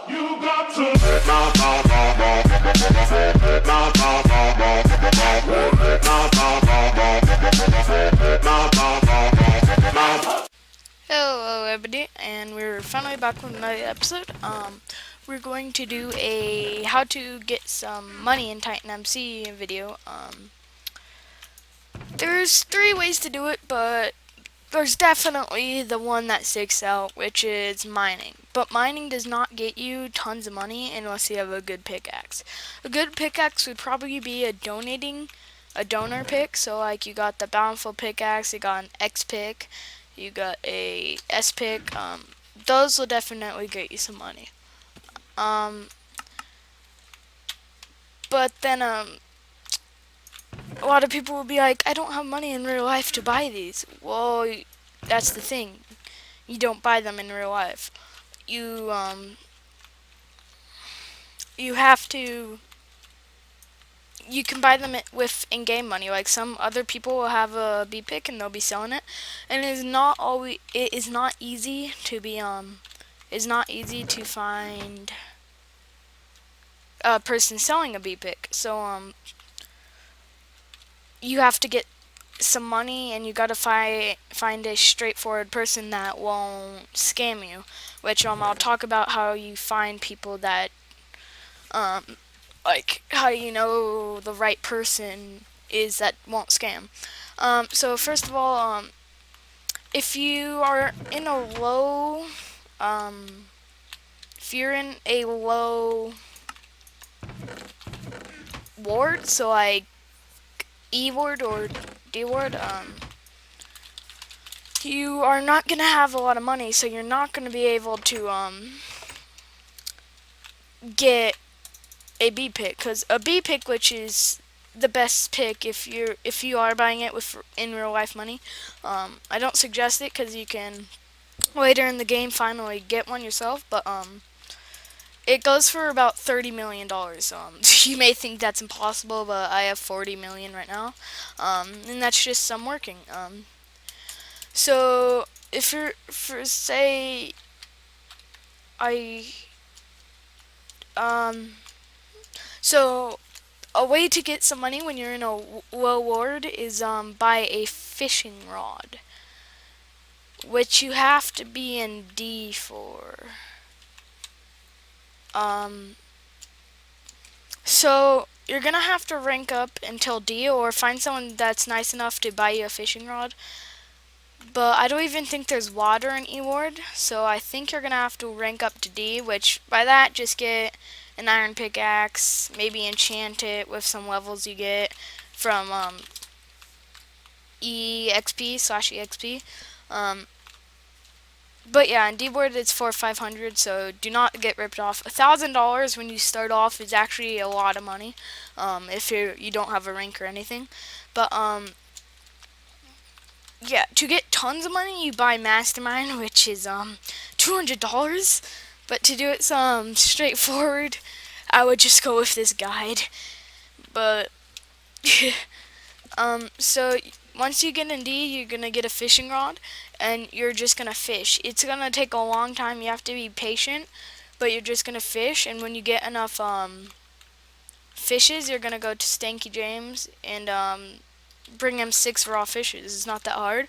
You got to. Hello everybody, and we're finally back with another episode. We're going to do a how to get some money in TitanMC video. There's three ways to do it, but there's definitely the one that sticks out, which is mining. But mining does not get you tons of money unless you have a good pickaxe. A good pickaxe would probably be a donor pick. So like you got the Bountiful Pickaxe, you got an Xpick, you got a Spick. Those will definitely get you some money. But then a lot of people will be like, I don't have money in real life to buy these. Well, that's the thing. You don't buy them in real life. You have to. You can buy them with in-game money. Like some other people will have a Bpick and they'll be selling it, and it is not always. It is not easy to be It's not easy to find a person selling a Bpick. So you have to get some money, and you gotta find a straightforward person that won't scam you. Which I'll talk about how you find people that like how you know the right person is that won't scam. So first of all, if you are in a low, if you're in a low ward, so like E ward or D ward, you are not gonna have a lot of money, so you're not gonna be able to get a Bpick, because a Bpick, which is the best pick if you are buying it with in real life money. I don't suggest it because you can later in the game finally get one yourself, but it goes for about $30 million. You may think that's impossible, but I have 40 million right now, and that's just some working. So if you're for say I so a way to get some money when you're in a low ward is buy a fishing rod, which you have to be in D for. So you're gonna have to rank up until D, or find someone that's nice enough to buy you a fishing rod. But I don't even think there's water in E ward, so I think you're gonna have to rank up to D, which by that just get an iron pickaxe, maybe enchant it with some levels you get from EXP/EXP. But yeah, in D ward it's 4,500, so do not get ripped off. $1,000 when you start off is actually a lot of money, if you don't have a rank or anything. But yeah, to get tons of money, you buy Mastermind, which is $200. But to do it some straightforward, I would just go with this guide. But so once you get in D, you're gonna get a fishing rod, and you're just gonna fish. It's gonna take a long time. You have to be patient, but you're just gonna fish. And when you get enough fishes, you're gonna go to Stanky James and bring him 6 raw fishes. It's not that hard.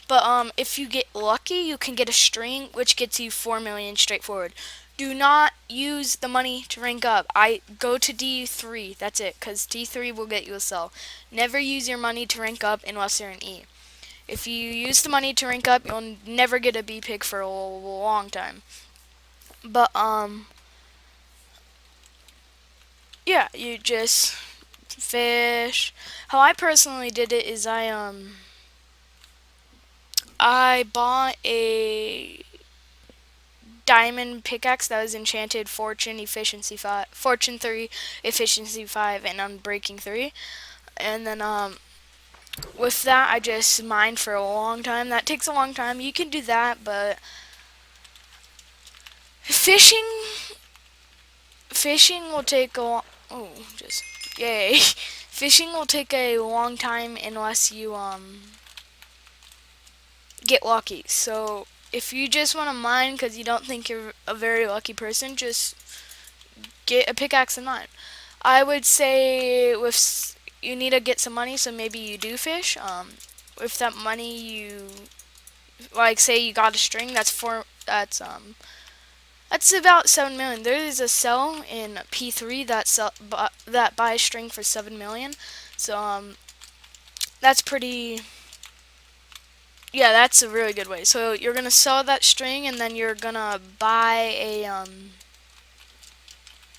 But if you get lucky, you can get a string, which gets you 4 million straightforward. Do not use the money to rank up. I go to D3. That's it, because D3 will get you a cell. Never use your money to rank up unless you're in E. If you use the money to rank up, you'll never get a Bpick for a long time. But yeah, you just fish. How I personally did it is I bought a diamond pickaxe that was enchanted Fortune 3, Efficiency 5, and Unbreaking 3. And then with that I just mined for a long time. That takes a long time. You can do that, but fishing will take a yay. Fishing will take a long time unless you get lucky. So if you just want to mine because you don't think you're a very lucky person, just get a pickaxe and mine. I would say you need to get some money, so maybe you do fish. With that money, you like say you got a string. That's about 7 million. There is a sell in P3 that buys string for 7 million. So that's pretty. Yeah, that's a really good way. So you're gonna sell that string, and then you're gonna buy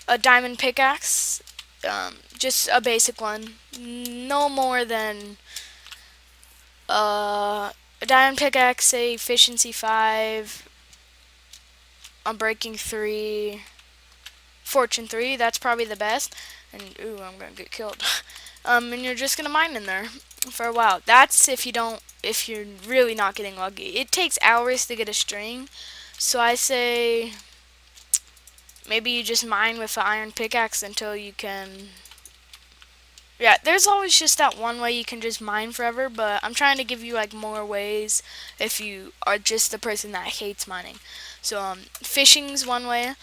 a diamond pickaxe, just a basic one, no more than a diamond pickaxe, say efficiency 5, Unbreaking 3, fortune 3. That's probably the best. And ooh, I'm gonna get killed. And you're just gonna mine in there for a while. That's if you're really not getting lucky. It takes hours to get a string, so I say maybe you just mine with an iron pickaxe until you can. Yeah, there's always just that one way you can just mine forever, but I'm trying to give you like more ways if you are just the person that hates mining. So fishing's one way,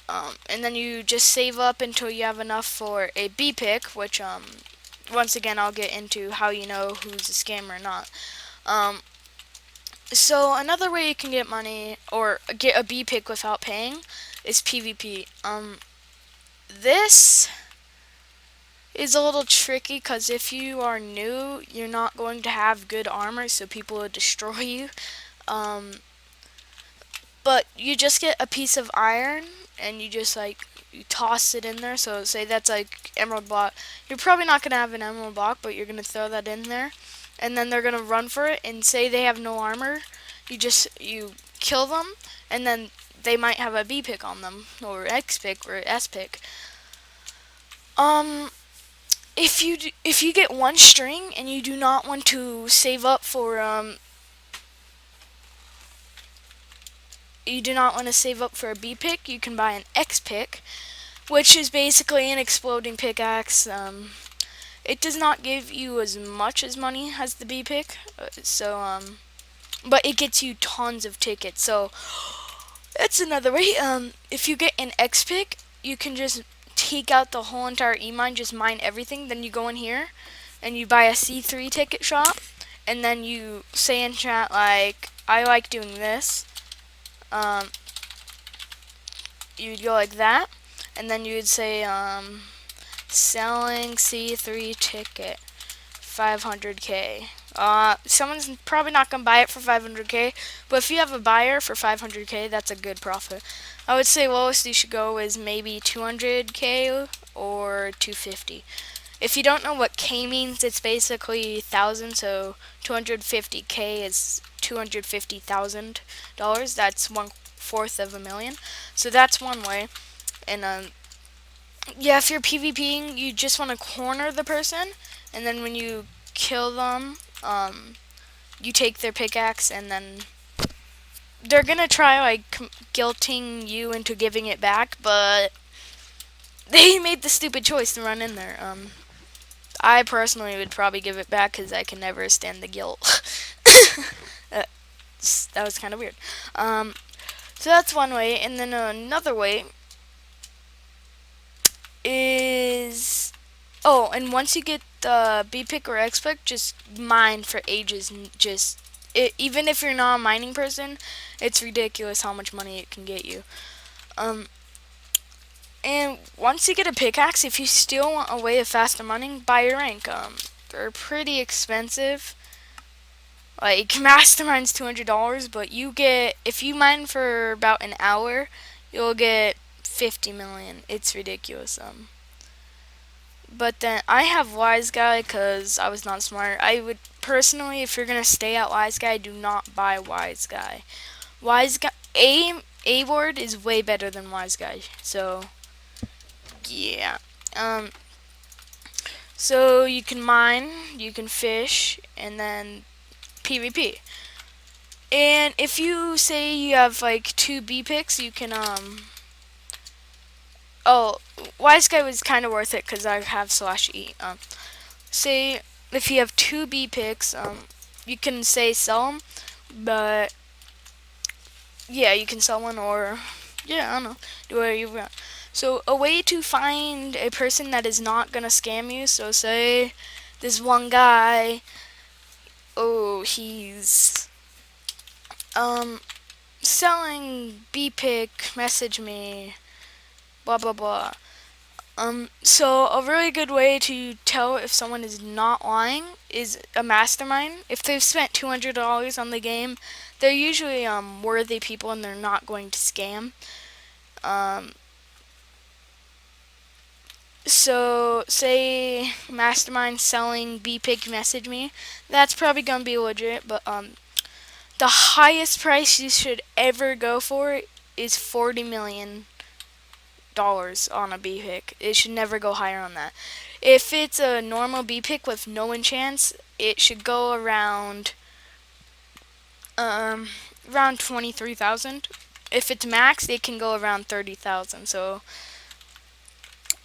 and then you just save up until you have enough for a Bpick, which once again I'll get into how you know who's a scammer or not. So another way you can get money or get a Bpick without paying is PvP. This is a little tricky because if you are new, you're not going to have good armor, so people will destroy you. But you just get a piece of iron and you just like you toss it in there. So say that's like emerald block. You're probably not gonna have an emerald block, but you're gonna throw that in there, and then they're gonna run for it. And say they have no armor, you kill them, and then they might have a Bpick on them or Xpick or Spick. If you get one string and you do not want to save up for you do not want to save up for a Bpick, you can buy an Xpick, which is basically an exploding pickaxe. It does not give you as much as money as the Bpick, but it gets you tons of tickets. So that's another way. If you get an Xpick, you can just take out the whole entire E-mine, just mine everything. Then you go in here and you buy a C3 ticket shop, and then you say in chat like, I like doing this. You'd go like that, and then you would say selling C3 ticket 500k. Someone's probably not gonna buy it for 500k, but if you have a buyer for 500k, that's a good profit. I would say lowest you should go is maybe 200k or 250. If you don't know what K means, it's basically 1,000, so 250k is $250,000. That's 1/4 of a million. So that's one way. And yeah, if you're PvPing, you just want to corner the person, and then when you kill them, you take their pickaxe, and then they're gonna try like guilting you into giving it back, but they made the stupid choice to run in there. I personally would probably give it back because I can never stand the guilt. That was kind of weird. So that's one way, and then another way is and once you get the Bpick or Xpick, just mine for ages. And even if you're not a mining person, it's ridiculous how much money it can get you. And once you get a pickaxe, if you still want a way of faster mining, buy your rank. They're pretty expensive. Like Mastermind's $200, but if you mine for about an hour, you'll get 50 million. It's ridiculous. But then I have Wise Guy because I was not smart. I would personally, if you're gonna stay at Wise Guy, do not buy Wise Guy. Wise Guy A word is way better than Wise Guy. So yeah. So you can mine, you can fish, and then PvP. And if you say you have like 2 Bpicks, you can Wise Guy was kind of worth it because I have /E. Say if you have 2 Bpicks, you can say sell them, but yeah, you can sell one, or yeah, I don't know, do whatever you want. So a way to find a person that is not gonna scam you. So say this one guy, oh, he's um selling Bpick, message me, blah blah blah. So a really good way to tell if someone is not lying is a mastermind. If they've spent $200 on the game, they're usually worthy people and they're not going to scam. Um, so say mastermind selling Bpick, message me. That's probably gonna be legit, but the highest price you should ever go for is $40 million on a Bpick. It should never go higher on that. If it's a normal Bpick with no enchants, it should go around 23,000. If it's maxed, it can go around 30,000. So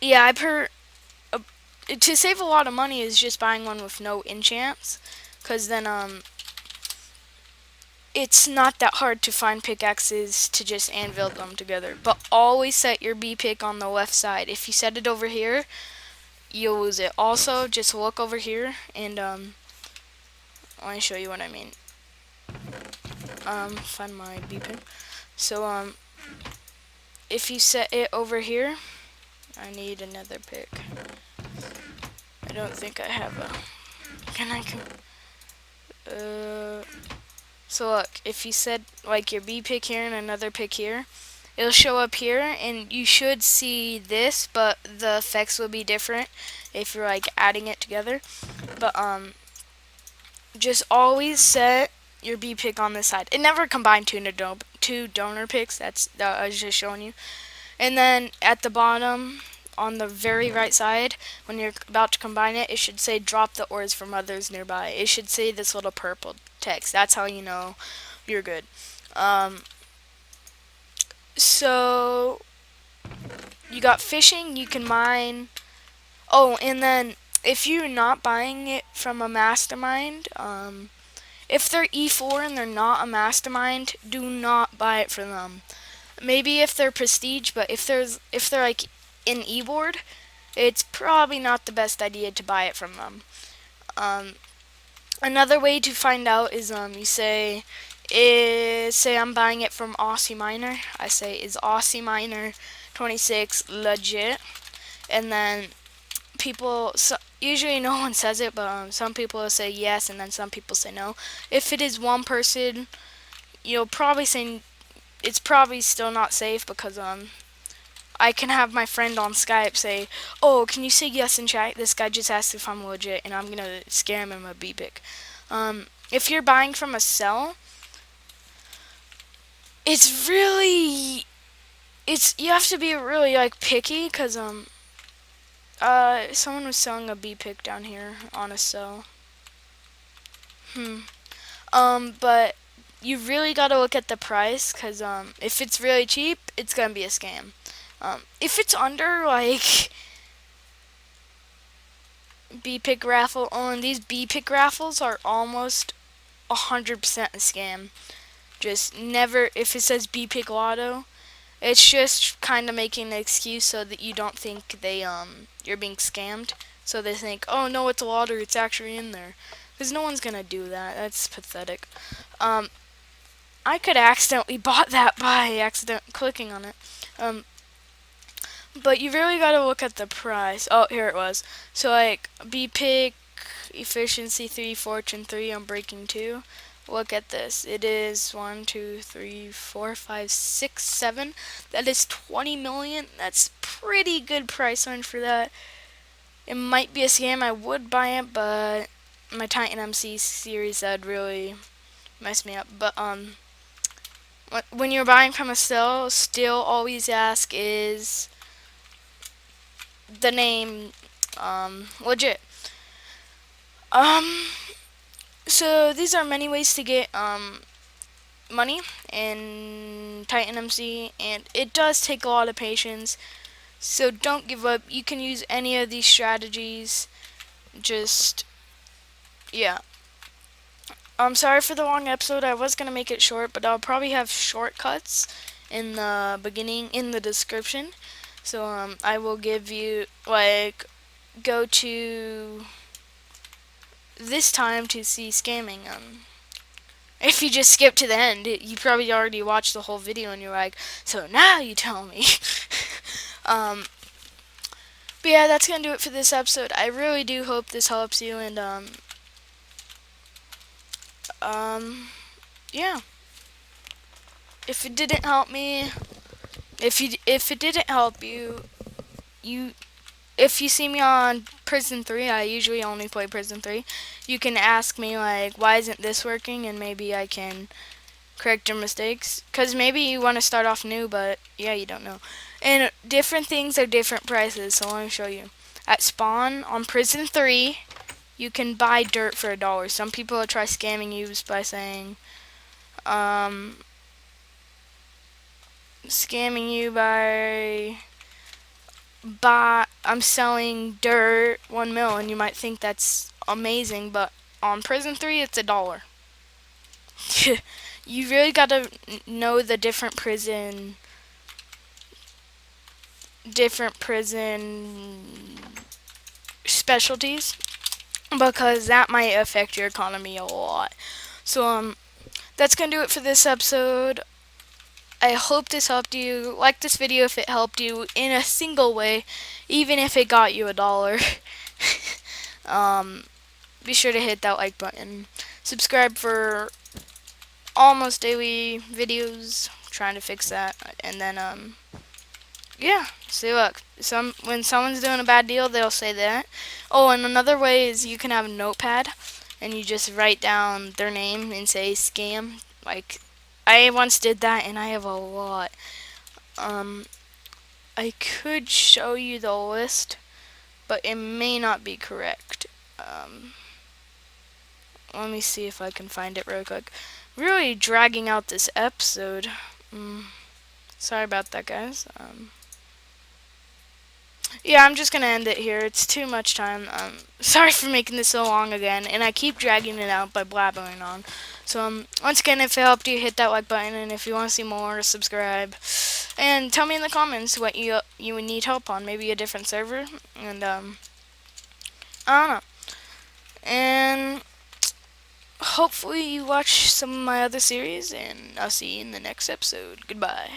yeah, to save a lot of money is just buying one with no enchants, because then it's not that hard to find pickaxes to just anvil them together. But always set your Bpick on the left side. If you set it over here, you'll lose it. Also, just look over here and let me show you what I mean. Find my Bpick. So if you set it over here, I need another pick. I don't think I have a. Can I? So look, if you set like your Bpick here and another pick here, it'll show up here, and you should see this, but the effects will be different if you're like adding it together. But just always set your Bpick on this side. It never combined two donor picks. That I was just showing you. And then at the bottom, on the very right side, when you're about to combine it, it should say drop the ores from others nearby. It should say this little purple text. That's how you know you're good. So you got fishing, you can mine. Oh, and then if you're not buying it from a mastermind, if they're E4 and they're not a mastermind, do not buy it from them. Maybe if they're prestige, but if they're like in E-board, it's probably not the best idea to buy it from them. Another way to find out is you say I'm buying it from Aussie Miner. I say, is Aussie Miner 26 legit? And then usually no one says it, but some people will say yes, and then some people say no. If it is one person, you'll probably say it's probably still not safe, because I can have my friend on Skype say, oh, can you say yes in chat? This guy just asked if I'm legit, and I'm gonna scam him a Bpick. If you're buying from a sell, you have to be really like picky, because someone was selling a Bpick down here on a sell. But you really gotta look at the price, because if it's really cheap, it's gonna be a scam. If it's under like Bpick raffle, and these Bpick raffles are almost 100% a scam. Just never, if it says Bpick Lotto, it's just kind of making an excuse so that you don't think you're being scammed. So they think, oh no, it's a lottery, it's actually in there. Because no one's gonna do that. That's pathetic. I could accidentally bought that by clicking on it. But you really gotta look at the price. Oh, here it was. So like Bpick, efficiency 3, fortune 3, Unbreaking 2. Look at this. It is 1, 2, 3, 4, 5, 6, 7. That is 20 million. That's pretty good price range for that. It might be a scam. I would buy it, but my TitanMC series that really messed me up. But when you're buying from a sale, still always ask, is the name legit? So these are many ways to get money in TitanMC, and it does take a lot of patience. So don't give up. You can use any of these strategies. Just yeah. I'm sorry for the long episode. I was gonna make it short, but I'll probably have shortcuts in the beginning in the description. So I will give you like go to this time to see scamming. If you just skip to the end, you probably already watched the whole video and you're like, so now you tell me. um, but yeah, that's gonna do it for this episode. I really do hope this helps you, and yeah. If it didn't help me, if it didn't help you, you if you see me on Prison 3, I usually only play Prison 3. You can ask me like, why isn't this working, and maybe I can correct your mistakes. Cause maybe you want to start off new, but yeah, you don't know. And different things are different prices. So let me show you. At spawn on Prison 3, you can buy dirt for $1. Some people will try scamming you by saying, scamming you by I'm selling dirt 1 mil, and you might think that's amazing, but on Prison 3 it's $1. You really gotta know the different prison specialties, because that might affect your economy a lot. So that's gonna do it for this episode. I hope this helped you. Like this video if it helped you in a single way, even if it got you $1. Be sure to hit that like button. Subscribe for almost daily videos. I'm trying to fix that, and then yeah. See, look, when someone's doing a bad deal, they'll say that. Oh, and another way is you can have a notepad, and you just write down their name and say scam. Like, I once did that, and I have a lot. I could show you the list, but it may not be correct. Let me see if I can find it real quick. Really dragging out this episode. Sorry about that, guys. Yeah, I'm just gonna end it here. It's too much time. Sorry for making this so long again, and I keep dragging it out by blabbering on. So, once again, if it helped you, hit that like button, and if you want to see more, subscribe. And tell me in the comments what you would need help on. Maybe a different server, and I don't know. And hopefully you watch some of my other series, and I'll see you in the next episode. Goodbye.